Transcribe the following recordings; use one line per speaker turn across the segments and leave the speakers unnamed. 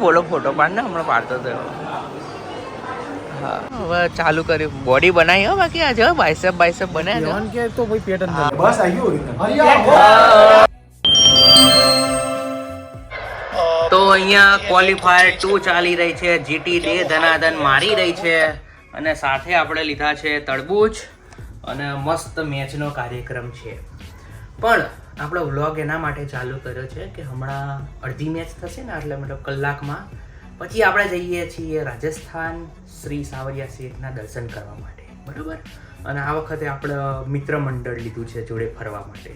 બોલો ફોટો પાડ ને હમણાં પાડતો હતો. હા હવે ચાલુ કર્યું. બોડી બનાવી હો બાકી આજે બાયસેપ બનાવ્યા
કે તો ભાઈ પેટર્ન બસ આવ્યું.
તો અહીંયા ક્વોલિફાયર 2 ચાલી રહી છે. જીટી ડે ધનાધન મારી રહી છે અને સાથે આપણે લીધા છે તરબૂચ અને મસ્ત મેચનો કાર્યક્રમ છે. પણ આપણો વ્લોગ એના માટે ચાલુ કર્યો છે કે હમણાં અડધી મેચ થશે ને એટલે મતલબ કલાકમાં પછી આપણે જઈએ છીએ રાજસ્થાન શ્રી સાવરિયા શેઠના દર્શન કરવા માટે, બરાબર. અને આ વખતે આપણે મિત્ર મંડળ લીધું છે જોડે ફરવા માટે.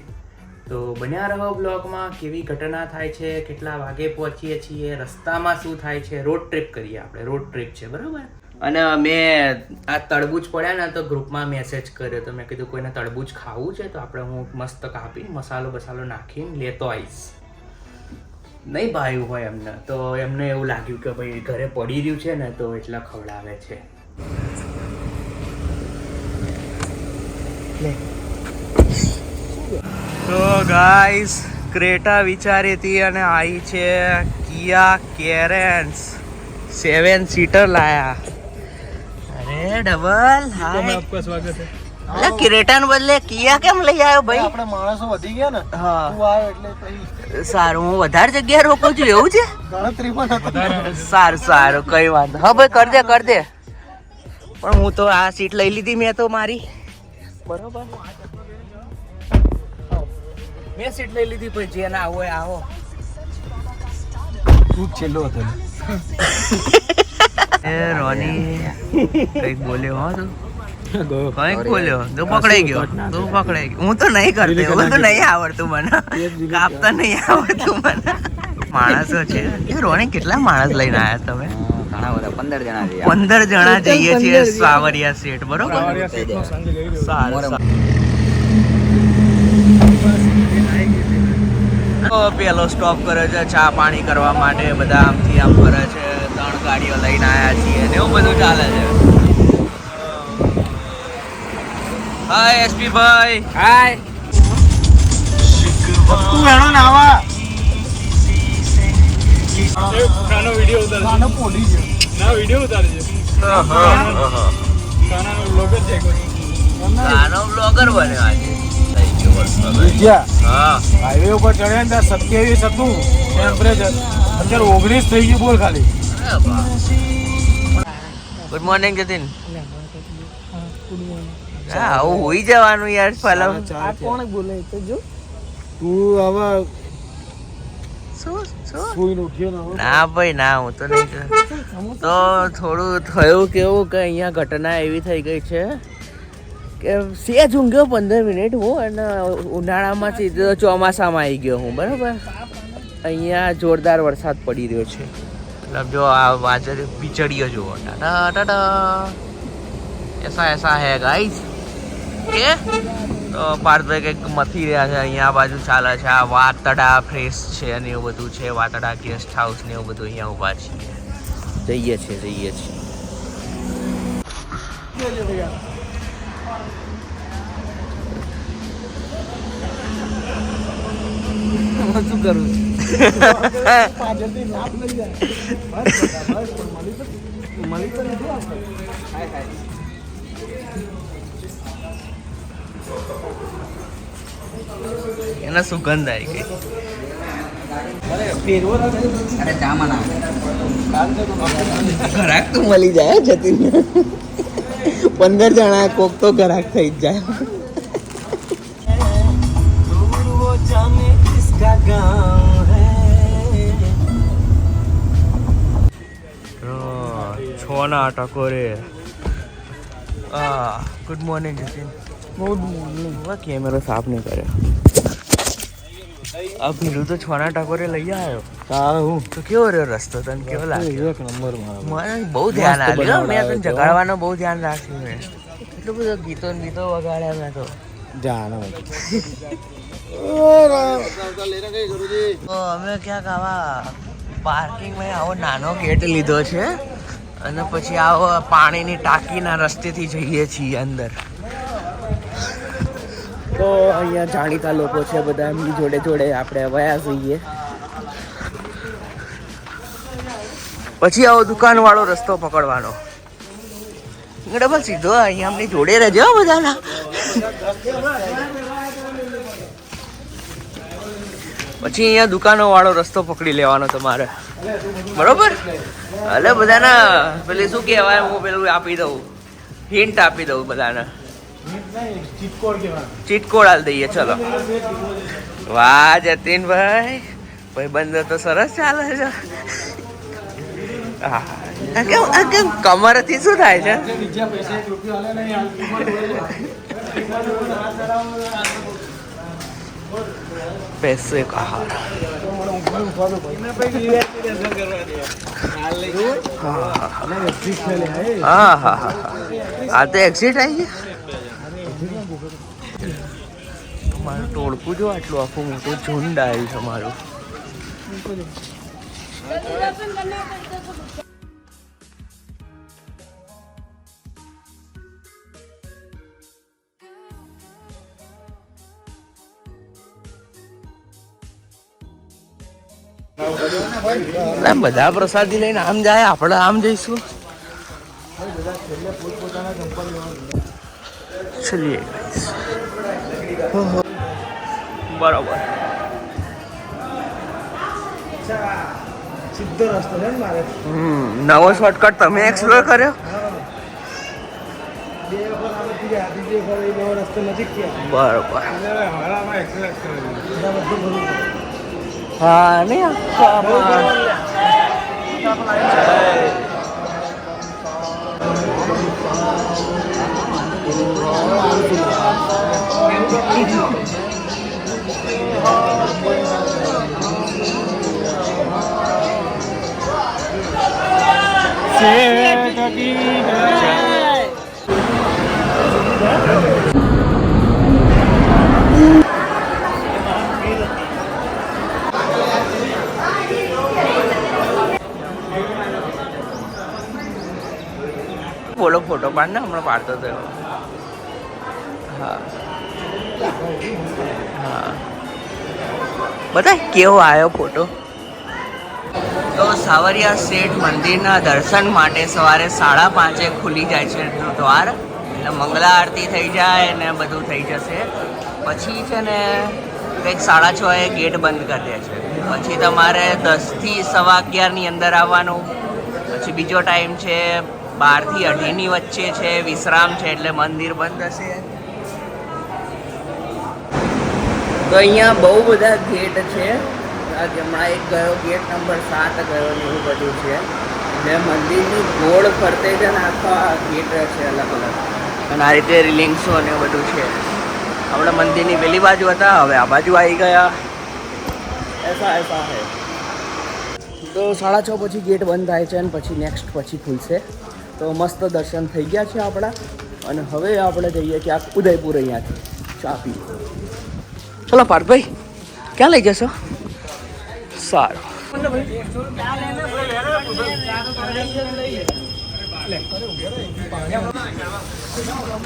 તો બન્યા રહો બ્લોગમાં. કેવી ઘટના થાય છે, કેટલા વાગે પહોંચીએ છીએ, રસ્તામાં શું થાય છે, રોડ ટ્રીપ કરીએ આપણે. રોડ ટ્રીપ છે, બરાબર. અને મેં આ તરબૂચ પડ્યા ને તો ગ્રુપમાં મેસેજ કર્યો તો મેં કીધું કોઈને તરબૂચ ખાવું છે તો આપણે હું મસ્ત કાપીને મસાલો નાખીને લેતો આવીશ. નહીં ભાવ્યું હોય એમને તો એમને એવું લાગ્યું કે ભાઈ ઘરે પડી રહ્યું છે ને તો એટલા ખવડાવે છે. તો ગાઈસ ક્રેટા વિચારી હતી અને આવી છે કિયા કેરેન્સ 7 સીટર લાયા. અરે ડબલ હાય,
આપકા સ્વાગત છે.
અરે ક્રેટા ને બદલે કિયા કેમ લઈ આવ્યો ભાઈ?
આપણે માણસો વધી ગયા ને.
હા
તું આવ્યો એટલે પછી
સારું, હું વધારે જગ્યાએ રોકું છું એવું છે?
ગણતરીમાં નથી.
સારું કઈ વાંધો. હા ભાઈ કર દે. પણ હું તો આ સીટ લઈ લીધી મેં તો મારી, બરોબર. મેં સીટ લઈ લીધી પછી જેને આવો એ આવો.
તું છેલ્લો હતો.
એ રોની કઈક બોલ્યો હો તું? કઈક બોલ્યો તો પકડાઈ ગયો. હું તો નહીં કરતો, હું તો નહીં આવડતું મને, કાપતા નહીં આવડતું મને. માણસો છે એ રોની. કેટલા માણસ લઈને આવ્યા તમે?
ઘણા બધા 15 જણા
15 જણા જઈએ છીએ સાવરિયા શેઠ, બરોબર. સારું. પેલો સ્ટોપ કરે છે ચા પાણી કરવા માટે. બધા આમથી આમ ફરે છે. 3 ગાડીઓ લઈને આવ્યા છીએ ને એવું બધું ચાલે છે. હાય એસપી ભાઈ.
હાય. તું એનો નાવા. કાનો વિડિયો ઉતાર. કાનો પોલી છે. ના વિડિયો ઉતારજે. કાનાનો બ્લોગર છે કોઈ.
કાનો બ્લોગર બન્યો આજે. હા
હાઈવે ઉપર ચડ્યા ને ત્યાં 27 હતું ટેમ્પરેચર. અત્યારે 19 થઈ ગયું. બોલ ખાલી.
Good morning Jatin. હા આવું હોઈ જવાનું યાર. ફલમ
કોણ બોલે તો જો તું હવે
શું
સુઈને ઉઠ્યો ને હવે.
ના ભાઈ ના, હું તો નહીં કર. તો થોડું થયું કેવું કે અહીંયા ઘટના એવી થઈ ગઈ છે કે સેજ ઊંઘ્યો 15 મિનિટ હું અને ઉનાળામાં સીધો ચોમાસામાં આવી ગયો હું, બરાબર. અહીંયા જોરદાર વરસાદ પડી રહ્યો છે. મતલબ જો આ વાજર બીચડીઓ જુઓ. એસા હે ગાઈસ કે તો પાર્થભાઈ કંઈક મથી રહ્યા છે. અહીંયા આ બાજુ ચાલે છે આ વાતડા ફ્રેશ છે અને એવું બધું છે. વાતડા ગેસ્ટ હાઉસ ને એવું બધું અહીંયા ઊભા છીએ. જઈએ છીએ.
શું કરું
એના સુગંધ આવી ગઈ.
અરે ચામાં ના
ઘરાક તો મળી જાય જતીન. 15 જણા કોક તો ઘરાક થઈ જ જાય. છોના ટકોરે. Good morning Jatin.
Good morning.
કેમેરો સાફ નહીં કર્યો. આ ભીલું તો છોના ટકોરે લઈ આવ્યો.
તારે હું
તો કેવો રહ્યો રસ્તો? તને કેવો લાગ્યો?
એક નંબર મારો.
મને બહુ ધ્યાન આપ્યું. મેં તને જગાડવાનું બહુ ધ્યાન રાખ્યું. મેં એટલું બધું ગીતો વગાડ્યા મેં તો.
જાનો
અમે ક્યાંક આવા પાર્કિંગમાં આવો નાનો ગેટ લીધો છે અને પછી આવો પાણીની ટાંકીના રસ્તેથી જઈએ છીએ અંદર. તો અહીંયા જાણીતા લોકો છે બધા, એમની જોડે આપણે વયા જઈએ. પછી આવો દુકાન વાળો રસ્તો પકડવાનો. ડબલ સીધો અહીંયા અમને જોડે રહેજો બધાના. પછી અહીંયા દુકાનો વાળો રસ્તો પકડી લેવાનો તમારે, બરોબર? એટલે બધાના પેલી શું કહેવાય, હું પેલું આપી દઉં, હિન્ટ આપી દઉં બધાને. ચીટકોડ આલ દઈએ. ચલો. વાહ જતીનભાઈ, ભાઈ બંધ તો સરસ ચાલે છે. હા, કેમ કમરથી શું થાય છે? पैसे कहा हाँ हाँ हाँ आते एग्जिट आइए. તમારું ટોળકું જો આટલું આખું મોટું ઝુંડ આવ્યું છે મારું. બધા પ્રસાદી લઈને આમ જાય, આપણે આમ જઈશું. ચલીએ બરોબર.
સીધો રસ્તો છે ને મારે.
નવો શોર્ટકટ તમે એક્સપ્લોર કર્યો. બરોબર. હા નહીં બોલો, ફોટો પાડ ને, હમણાં પાડતો હતો. હા હા, બતાય કેવો આવ્યો ફોટો. તો સાવરિયા શેઠ મંદિરના દર્શન માટે સવારે 5:30 ખુલી જાય છે દ્વાર. એટલે મંગલા આરતી થઈ જાય ને બધું થઈ જશે. પછી છે ને કંઈક 6:30 ગેટ બંધ કરી દે છે. પછી તમારે 10 થી 11:15 અંદર આવવાનું. પછી બીજો ટાઈમ છે 12 થી 2:30 વચ્ચે છે, વિશ્રામ છે, એટલે મંદિર બંધ હશે. તો અહીંયા બહુ બધા ગેટ છે. હમણાં એક ગયો, ગેટ નંબર 7 ગયો ને એવું બધું છે. ને મંદિરની ગોળ ફરતે છે ને આખા ગેટ છે અલગ અલગ. અને આ રીતે રિલિંગ્સો ને બધું છે. આપણે મંદિરની પેલી બાજુ હતા, હવે આ બાજુ આવી ગયા. એસા એસા હે. તો 6:30 પછી ગેટ બંધ થાય છે અને પછી નેક્સ્ટ પછી ખુલશે. તો મસ્ત દર્શન થઈ ગયા છે આપણા. અને હવે આપણે જઈએ ક્યાંક ઉદયપુર અહીંયાથી ચા પી. ચલો પાર્થભાઈ, ક્યાં લઈ જશો? સારું.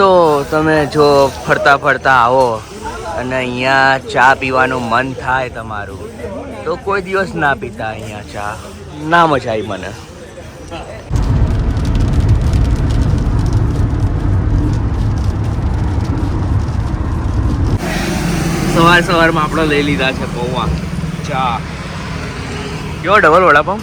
તો તમે જો ફરતા ફરતા આવો અને અહીંયા ચા પીવાનું મન થાય તમારું, તો કોઈ દિવસ ના પીતા અહીંયા ચા. ના મજા આવી મને. સવારમાં આપણે લઈ લીધા છે પૌવા ચા. કેવો ડબલ વડાપાઉં?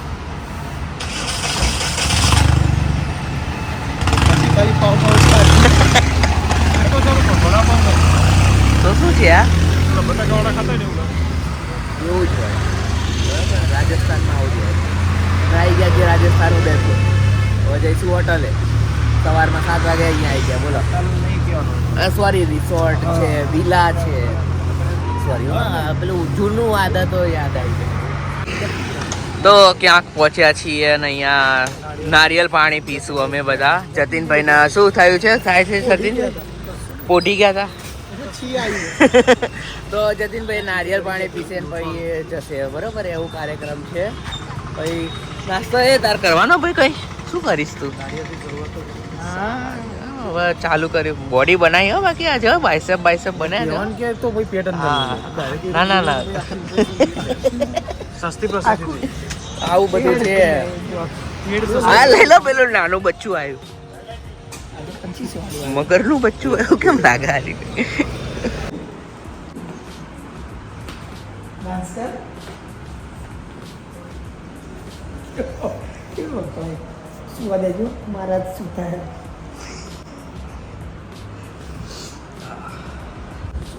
તો શું છે આ? એવું જ હોય રાજસ્થાનમાં. આવું જોઈએ. આવી ગયા છે રાજસ્થાન ઉદયપુર. હવે જઈશું હોટલે. સવારમાં 7 વાગે અહીંયા આવી ગયા. બોલો. સોરી, રિસોર્ટ છે, વિલા છે. સોરી, હા, પેલું જૂનું આદતો યાદ આવી જાય. તો ક્યાંક પહોંચ્યા છીએ અને અહીંયા નારિયેલ પાણી પીશું અમે બધા. જતીનભાઈના શું થયું છે? થાય છે જતીન? પોટી ગયા હતા. તો જતીનભાઈ નારિયેલ પાણી પીશે ને પછી જશે, બરોબર? એવું કાર્યક્રમ છે. પછી નાસ્તો એ તાર કરવાનો ભાઈ. કઈ શું કરીશ તું? હવે ચાલુ કર્યું, બોડી બનાવી. હો બાકી આજે બાયસેપ બનાવ્યા
તો ભાઈ પેટ
ના ના ના
સસ્તી પ્રસાદી.
આવું બધું છે આ લઈ લો પેલું નાનું બચ્ચું આવ્યું મગરનું બચ્ચું આવ્યું કેમ લાગે આ રીતે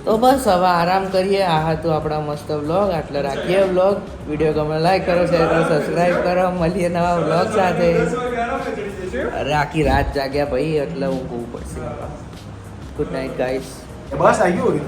તો બસ હવે આરામ કરીએ આ હતું આપણા મસ્ત વ્લોગ આટલે રાખીએ વ્લોગ વિડીયો ગમે લાઈક કરો શેર કરો સબસ્ક્રાઈબ કરો મળીએ નવા વ્લોગ સાથે અરે આખી રાત જાગ્યા ભાઈ એટલે ઊંઘવું પડશે ગુડ નાઇટ ગાઈસ
બસ આવી ગયું